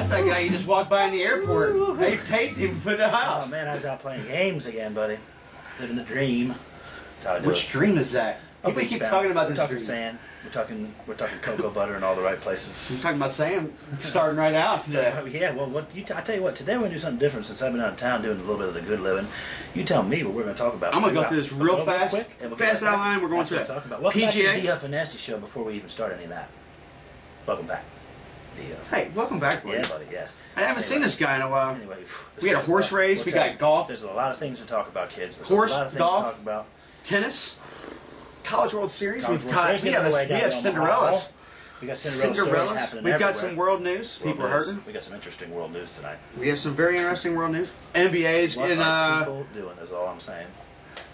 That's that guy you just walked by in the airport. They taped him for the house. Oh man, I was out playing games again, buddy. Living the dream. That's how I do Which it. dream is that? Oh, We keep beach talking about We're this talking dream. sand. We're talking cocoa butter in all the right places. We're talking about Sam starting right out today. Yeah, well, I tell you what. Today we're gonna do something different since I've been out of town doing a little bit of the good living. You tell me what we're gonna talk about. I'm gonna go through this real fast. Quick, and we'll Fast get right back. outline. We're going That's through what it. I'm talking about. Welcome back to PGA. the Huff and Nasty Show. Before we even start any of that, welcome back. Hey, welcome back, buddy. Yeah, buddy. Yes. I haven't seen this guy in a while. Anyway, We got a horse race. We got golf, There's a lot of things to talk about, kids. There's Horse, a lot of things golf. to talk about. tennis, College World Series. College We've World got Series we getting have, underway down we have in Omaha. Cinderellas. We got Cinderella stories happening We've got everywhere. some world news. People are news. hurting. We got some interesting world news tonight. We have some very interesting world news. NBA's What in are people doing is all I'm saying.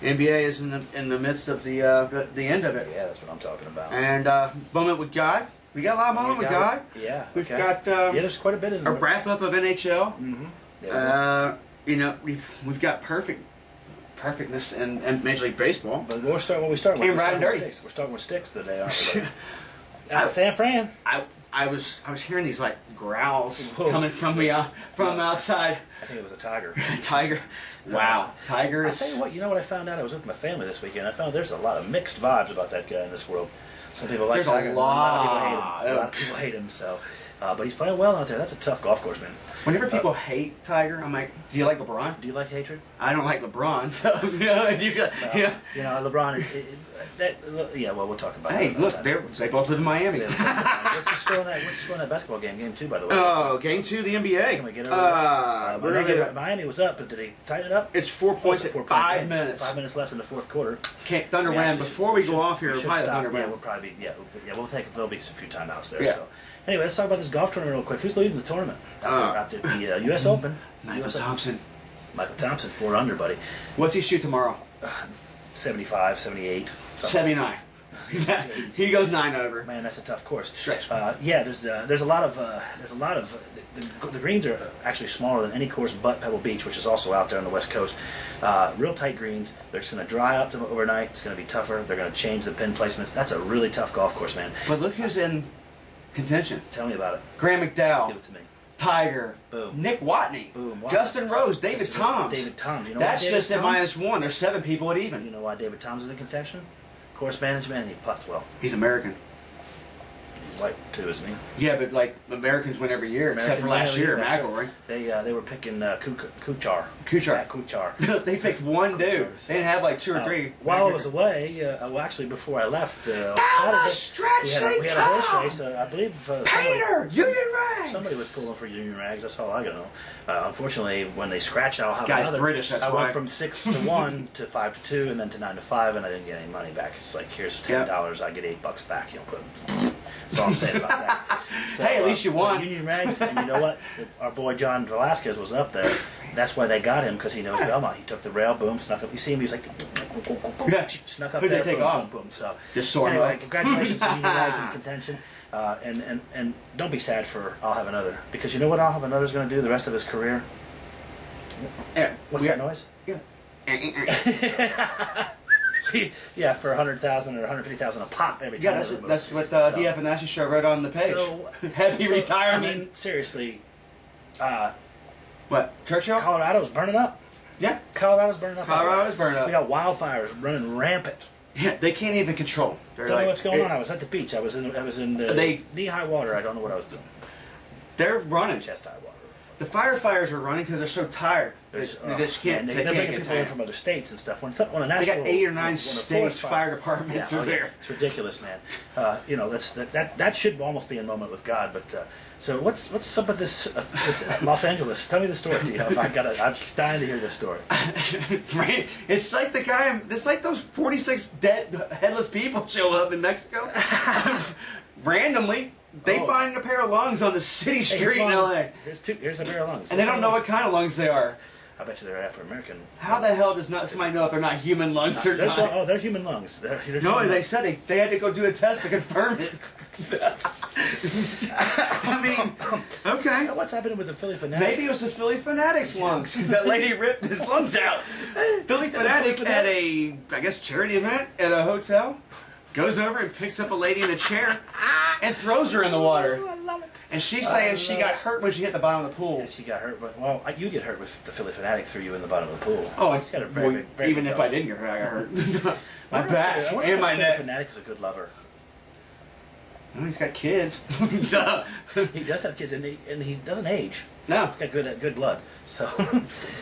NBA is in the midst of the end of it. Yeah, that's what I'm talking about. And moment with God. We got a lot of moment with God. Yeah. We've okay. got yeah, there's quite a bit in a there. wrap up of NHL. Mm-hmm. You know, we've got perfectness in Major League Baseball. But we'll start when we start with. Came right and dirty. Sticks. We're starting with sticks today, aren't we? Out of San Fran. I was hearing these like growls Whoa. coming from me from outside. I think it was a tiger. Tiger. Wow. Tiger I is. tell you what, what I found out? I was with my family this weekend. I found there's a lot of mixed vibes about that guy in this world. Some people like There's a Tiger, and lot. a lot of people hate him. So, but he's playing well out there. That's a tough golf course, man. Whenever people hate Tiger, I'm like, do you like LeBron? Do you like hatred? I don't like LeBron, so you got, yeah. You know, LeBron. Yeah, well, we'll talk about. Hey, that look, another they both live in Miami. time. What's the score in that basketball game? Game 2, by the way. Oh, game 2 of the NBA. Can we get over we're gonna get it. Miami was up, but did they tighten it up? It's 4 points at 5 minutes. 5 minutes left in the fourth quarter. Thunder win. Before we go off here, we should probably the stop. Thunder win. Yeah, we'll probably be. We'll take. There'll be a few timeouts there. Yeah. So, anyway, let's talk about this golf tournament real quick. Who's leading the tournament? After the U.S. Open. Michael Thompson. Michael Thompson, 4 under, buddy. What's he shoot tomorrow? 75, 78. 79. He goes 9 over. Man, that's a tough course. Stretch. Yeah, there's a lot of the greens are actually smaller than any course but Pebble Beach, which is also out there on the West Coast. Real tight greens. They're just going to dry up overnight. It's going to be tougher. They're going to change the pin placements. That's a really tough golf course, man. But look who's in contention. Tell me about it. Graham McDowell. Give it to me. Tiger. Boom. Nick Watney. Boom. Justin Rose. David Toms. David Toms. You know That's why David just at Toms? -1. There's 7 people at even. You know why David Toms is in contention? Course management, and he putts well. He's American. He's white too, isn't he? Yeah, but like Americans win every year, except for last year, McElroy. They were picking Kuchar. Kuchar. Yeah, Kuchar. They picked one dude. They didn't have like 2 or 3. While I was away, well, actually before I left, we had a horse race. I believe Painter, Union Rags. Somebody was pulling for Union Rags. That's all I know. Unfortunately, when they scratch, I'll have Guy's another. British. That's I why. went from 6 to 1 to 5 to 2, and then to 9 to 5, and I didn't get any money back. It's like here's $10. I get $8 back. That's all I'm saying about that. So, hey, at least you won. Union Rags, and you know what? Our boy John Velasquez was up there. That's why they got him, because he knows Belmont. He took the rail, boom, snuck up. You see him, he's like, snuck up Who'd there, they take boom, off? boom, boom. So, Just sore anyway, up. congratulations to Union Rags in contention. And don't be sad for I'll Have Another, because you know what I'll Have Another's going to do the rest of his career? Yeah. What's that noise? Yeah. Yeah, for 100,000 or 150,000 a pop every time. Yeah, that's what DF and Ashley Show wrote on the page. So, Happy retirement. I mean, seriously. What? Churchill? Colorado's burning up. Yeah. Colorado's burning up. Colorado's burning up. We got wildfires running rampant. Yeah, they can't even control. Tell me what's going on. I was at the beach. I was in knee-high water. I don't know what I was doing. They're running. Chest-high water. The firefighters are running because they're so tired. They just can't. They're They can't bringing get people in tired. from other states and stuff. When a national, They got 8 or 9 when a states forest fire departments are there. It's ridiculous, man. That should almost be a moment with God. But so what's up with this Los Angeles? Tell me the story. I'm dying to hear this story. It's like the guy. It's like those 46 dead headless people show up in Mexico randomly. They find a pair of lungs on the city street in LA. Here's a pair of lungs. And they don't know what kind of lungs they are. I bet you they're Afro-American. How the hell does somebody know if they're not human lungs or not? Oh, they're human lungs. No, they said they had to go do a test to confirm it. I mean, okay. What's happening with the Philly Fanatic? Maybe it was the Philly Fanatic's lungs, because that lady ripped his lungs out. Philly Fanatic at a, I guess, charity event at a hotel. Goes over and picks up a lady in a chair and throws her in the water. I love it. And she's saying she got hurt when she hit the bottom of the pool. Yeah, she got hurt, but well, you get hurt with the Philly Fanatic threw you in the bottom of the pool. Oh, she's got a very even if I didn't get hurt, I got hurt. My back and my neck. Philly Fanatic is a good lover. Well, he's got kids. He does have kids, and he doesn't age. No, he's got good blood. So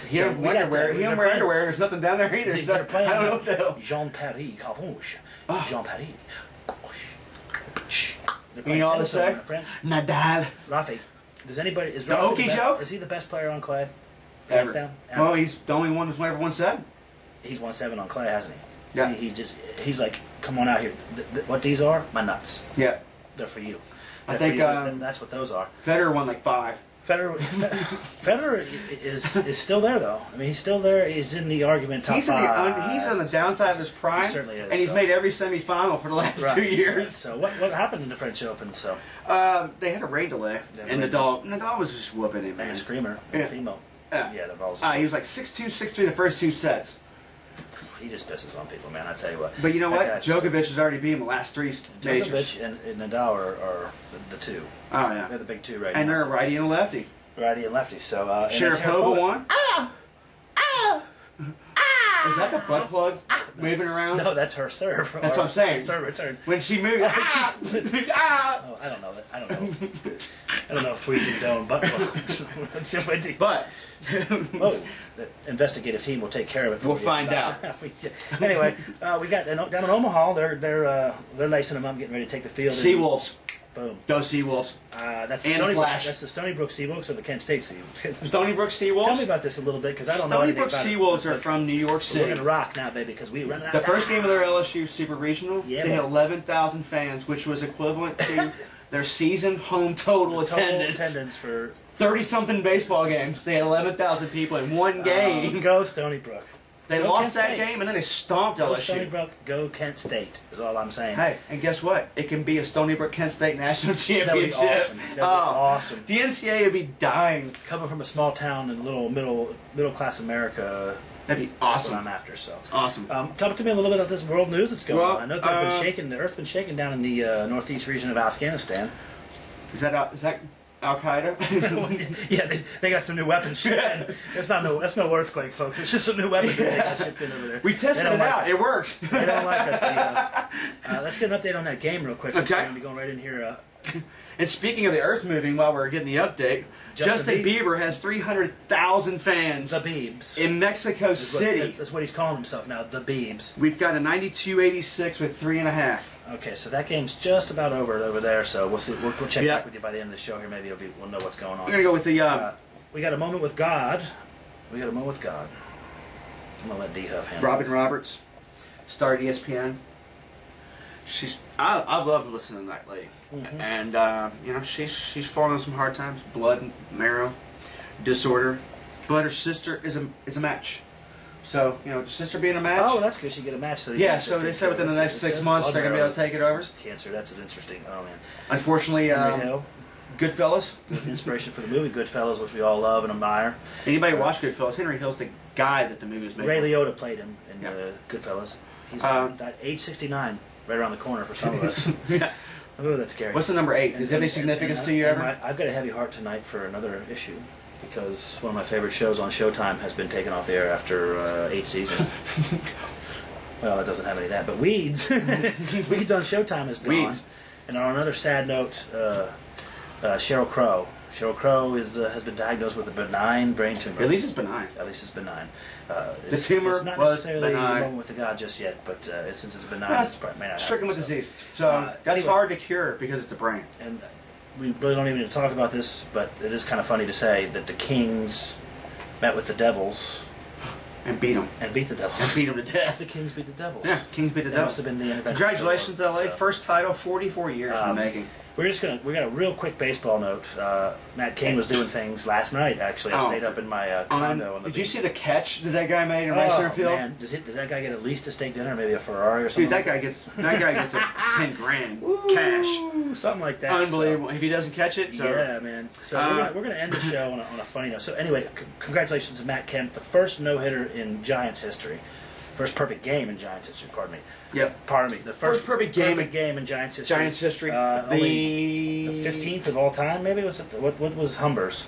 he don't wear underwear. There's nothing down there either. So I don't know what the hell. Jean-Paris Carouche. Jean-Paris. You know all to say? Nadal. Rafi. Does anybody the Okie joke? Is he the best player on clay? Ever. Down? Well, he's the only one that's ever won 7. He's won 7 on clay, hasn't he? Yeah. He's like, come on out here. What these are? My nuts. Yeah. They're for you. I think that's what those are. Federer won like 5. Federer is still there though. I mean, he's still there. He's in the argument top 5. He's on the downside of his prime. He certainly is. And he's made every semifinal for the last 2 years. Right. So what happened in the French Open? So they had a rain delay, and Nadal was just whooping him, man. And a screamer, female. Yeah, the balls. He was like 6-2, 6-3 the first 2 sets. He just pisses on people, man. I tell you what. But you know what? Djokovic has already beat him the last 3 majors. Djokovic and Nadal are the 2. Oh yeah, they're the big 2 right now. And they're a righty and a lefty. Righty and lefty. So Sharapova won. Is that the butt plug moving around? No, that's her serve. That's what I'm saying. Serve return. When she moves, Oh, I don't know that. I don't know. I don't know if we condone butt plugs. But the investigative team will take care of it. We'll find out. Anyway, we got down in Omaha. They're lacing them up, getting ready to take the field. Seawolves. Boom. Go Seawolves. That's the Stony Brook Seawolves or the Kent State Seawolves? Stony Brook Seawolves? Tell me about this a little bit, because I don't know anything about it. Stony Brook Seawolves are from New York City. We're going to rock now, baby, because we run out. The first game of their LSU Super Regional, they had 11,000 fans, which was equivalent to their season home total attendance for 30-something baseball games. They had 11,000 people in one game. Go Stony Brook. They lost that game, and then they stomped LSU. Go Stony Brook, go Kent State, is all I'm saying. Hey, and guess what? It can be a Stony Brook Kent State national championship. That would be awesome. That would be awesome. The NCAA would be dying. Coming from a small town in little middle class America. That'd be awesome. That's what I'm after. So awesome. Talk to me a little bit about this world news that's going on. I know the Earth's been shaking down in the northeast region of Afghanistan. Is that Al Qaeda? Yeah, they got some new weapons shipped in. That's no earthquake, folks. It's just some new weapons they got shipped in over there. We tested it out. It works. They don't like us. Let's get an update on that game real quick. Okay. We're going to be going right in here. And speaking of the Earth moving, while we're getting the update, Justin Bieber has 300,000 fans. The Biebs. In Mexico City. That's what he's calling himself now, the Biebs. We've got a 92-86 with 3.5. Okay, so that game's just about over there, so we'll see. We'll check back with you by the end of the show here. Maybe we'll know what's going on. We're going to go with the... we got a moment with God. I'm going to let D Huff handle Robin Roberts, started ESPN. I love listening to that lady. Mm-hmm. And, she's fallen on some hard times. Blood and marrow disorder. But her sister is a match. So, the sister being a match. Oh, that's good. She get a match. So so they said within the next 6 months they're going to be able to take it over. Cancer, that's interesting. Oh, man. Unfortunately, Goodfellas. Inspiration for the movie Goodfellas, which we all love and admire. Anybody watch Goodfellas? Henry Hill's the guy that the movie was made. Ray Liotta played him in Goodfellas. He's died age 69, right around the corner for some of us. Yeah. Oh, that's scary. What's the number 8? Is there any significance to you ever? I've got a heavy heart tonight for another issue, because one of my favorite shows on Showtime has been taken off the air after 8 seasons. Well, it doesn't have any of that, but Weeds. Weeds on Showtime is gone. Weeds. And on another sad note, Sheryl Crow. Sheryl Crow has been diagnosed with a benign brain tumor. At least it's benign. The tumor it's not was necessarily benign. a moment with the God just yet, but since it's benign, it's probably may not stricken with happen, disease. So that's anyway, hard to cure because it's the brain. And we really don't even need to talk about this, but it is kind of funny to say that the Kings met with the Devils. And beat them. And beat the Devils. And beat them to death. The Kings beat the Devils. Yeah, Kings beat the Devils. Must have been the intervention. Congratulations, LA. First title, 44 years in the making. We got a real quick baseball note. Matt Cain was doing things last night. Actually, I stayed up in my condo. On the did you see the catch that that guy made in right center field? Man, does that guy get at least a steak dinner, maybe a Ferrari or something? Dude, that guy gets a 10 grand cash. Something like that. Unbelievable. If he doesn't catch it, yeah, man. So we're gonna end the show on a funny note. So anyway, congratulations to Matt Kemp, the first no-hitter in Giants history. First perfect game in Giants history, pardon me. Yep. Pardon me. The first perfect game in Giants history. Giants history. The 15th of all time, maybe? What was Humber's?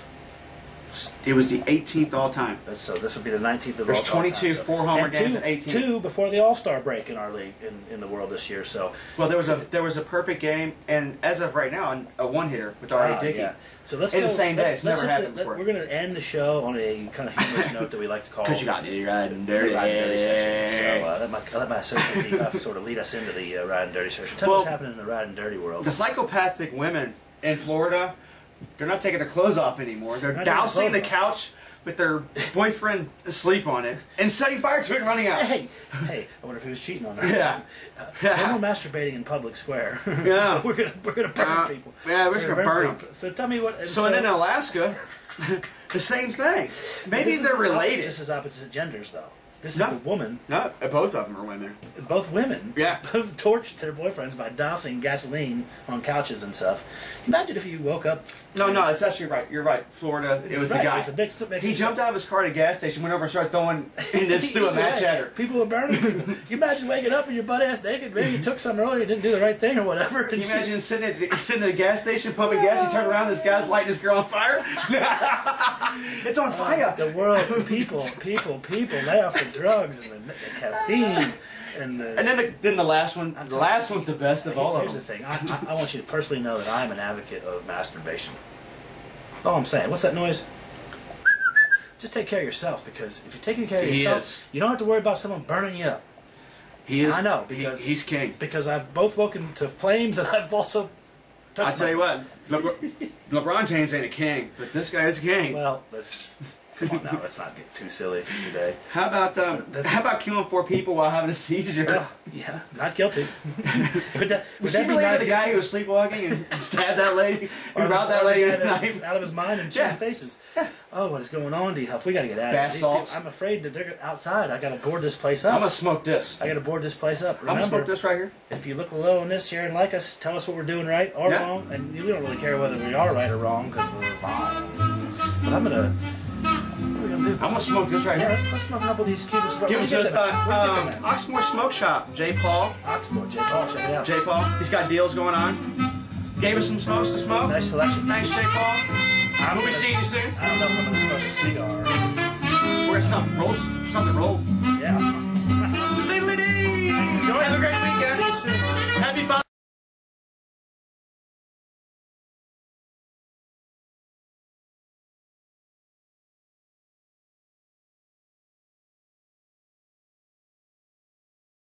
It was the 18th all time. So this would be the 19th of There's all time. 22 4-homer games and 18. 2 before the All-Star break in our league in the world this year. So well, there was a perfect game, and as of right now, a one-hitter with R.A. Dickey. Yeah. So let's in go, the same day. It's never happened before. We're going to end the show on a kind of humorous note that we like to call. Because you got the riding dirty. The riding dirty section. So let my associate sort of lead us into the riding dirty section. Tell me what's happening in the riding dirty world. The psychopathic women in Florida, they're not taking their clothes off anymore. They're dousing the couch with their boyfriend asleep on it and setting fire to it and running out. Hey, I wonder if he was cheating on her. Yeah. No more masturbating in public square. Yeah. we're gonna burn people. Yeah, we're just gonna burn them. So tell me what. So and in Alaska, the same thing. Maybe they're related. This is opposite genders, though. This is the woman. No, both of them are women. Both women. Yeah. Both torched their boyfriends by dousing gasoline on couches and stuff. Imagine if you woke up. No, it's actually right. You're right. Florida, it was the guy. He jumped out of his car at a gas station, went over and started throwing, and just threw a match at her. People are burning people. You imagine waking up and your butt ass naked. Maybe you took some earlier, didn't do the right thing or whatever. Can you imagine sitting at a gas station pumping gas? You turn around, this guy's lighting this girl on fire. It's on fire. The world, people, lay off the drugs and the caffeine. And then the last one. The last one's the best of all of them. Here's the thing. I want you to personally know that I am an advocate of masturbation. All I'm saying. What's that noise? Just take care of yourself, because if you're taking care of yourself, you don't have to worry about someone burning you up. He is. I know, because he's king. Because I've both woken to flames and I've also touched I'll tell you what. LeBron James ain't a king, but this guy is a king. Well, come on now, let's not get too silly today. How about killing 4 people while having a seizure? Yeah, not guilty. Was she related to the guy who was sleepwalking and stabbed that lady? Who robbed that lady with a knife? Out of his mind and shooting faces. Yeah. Oh, what is going on, D-Huff? We got to get out of here. I'm afraid that they're outside. I got to board this place up. I'm going to smoke this. I got to board this place up. Remember, I'm going to smoke this right here. If you look low on this here and like us, tell us what we're doing right or wrong. And we don't really care whether we are right or wrong, because we're wrong. But I'm going to... I'm gonna smoke this right here. Let's smoke a couple of these Cubans. Give them to us by Oxmoor Smoke Shop. J. Paul. Oxmoor, J. Paul, check it out. J. Paul. He's got deals going on. Gave us some smokes to smoke. Nice selection. Thanks, J. Paul. We'll be seeing you soon. I don't know if I'm gonna smoke a cigar. We're something rolled. Yeah. Have a great weekend. See you soon. Happy Father's Day.